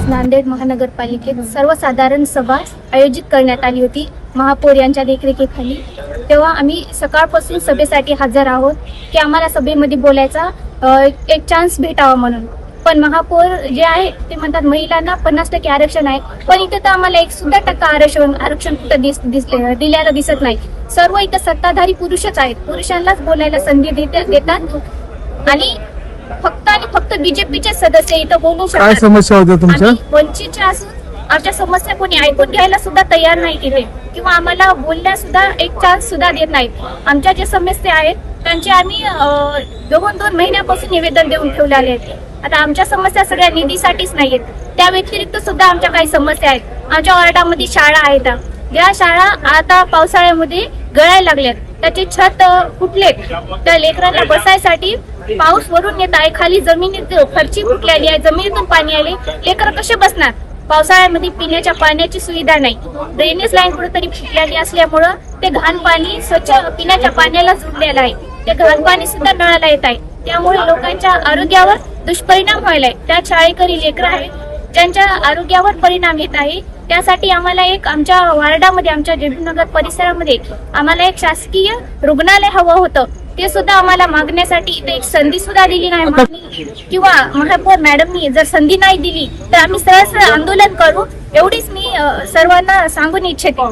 नांदेड महानगरपालिकेत सर्वसाधारण सभा आयोजित करण्यात आली होती महापौर यांच्या देखरेखीखाली। तेव्हा आम्ही सकाळपासून सभेसाठी हजर आहोत की आम्हाला सभेमध्ये बोलायचा एक चान्स भेटावा म्हणून। पण महापौर जे आहे ते म्हणतात महिलांना 50% आरक्षण आहे, पण इथे तर आम्हाला 1% आरक्षण कुठं दिल्याला दिसत नाही। सर्व इथं सत्ताधारी पुरुषच आहेत, पुरुषांनाच बोलायला संधी देतात आणि फक्त बीजेपीचे सदस्य इथं बोलू शकतात। काय समस्या होत्या तुमच्या? वंचितचे असून आमच्या समस्या कोणी ऐकून घ्यायला सुद्धा तयार नाही केले किंवा आम्हाला बोलण्यास सुद्धा एक चान्स सुद्धा देत नाही। आमच्या ज्या समस्या आहेत त्यांचे आम्ही 2 महिन्यापासून निवेदन देऊन ठेवलेले आहेत। आता आमच्या समस्या सगळ्या निधीसाठीच नाहीयेत, त्या व्यतिरिक्त सुद्धा आमच्या काही समस्या आहेत। आमच्या वार्डामध्ये शाळा आहेत, ज्या शाळा आता पावसाळ्यामध्ये गळायला लागल्यात, त्याचे छत फुटलेत, त्या लेकरांना बसायसाठी पाऊस वरून येत आहे, खाली जमिनीत फरची फुटलेली आहे, जमिनीतून पाणी आले, लेकर कसे बसणार? पावसाळ्यामध्ये पिण्याच्या पाण्याची सुविधा नाही, ड्रेनेज लाईन कुठेतरी फुटलेली असल्यामुळं ते घाण पाणी स्वच्छ पिण्याच्या पाण्याला जोडलेलं आहे, ते घाण पाणी सुद्धा नळाला येत आहे, त्यामुळे लोकांच्या आरोग्यावर दुष्परिणाम व्हायलाय। त्या शाळेकरी लेकर आहेत ज्यांच्या आरोग्यावर परिणाम येत आहे। त्यासाठी आम्हाला आमच्या वार्डामध्ये, आमच्या जेबीनगर परिसरामध्ये आम्हाला एक शासकीय रुग्णालय हवं होतं, ते सुद्धा आम्हाला मागण्यासाठी एक संधी सुद्धा दिली नाही किंवा महापौर मॅडमनी जर संधी नाही दिली तर आम्ही सरळ आंदोलन करू, एवढीच मी सर्वांना सांगून इच्छिते।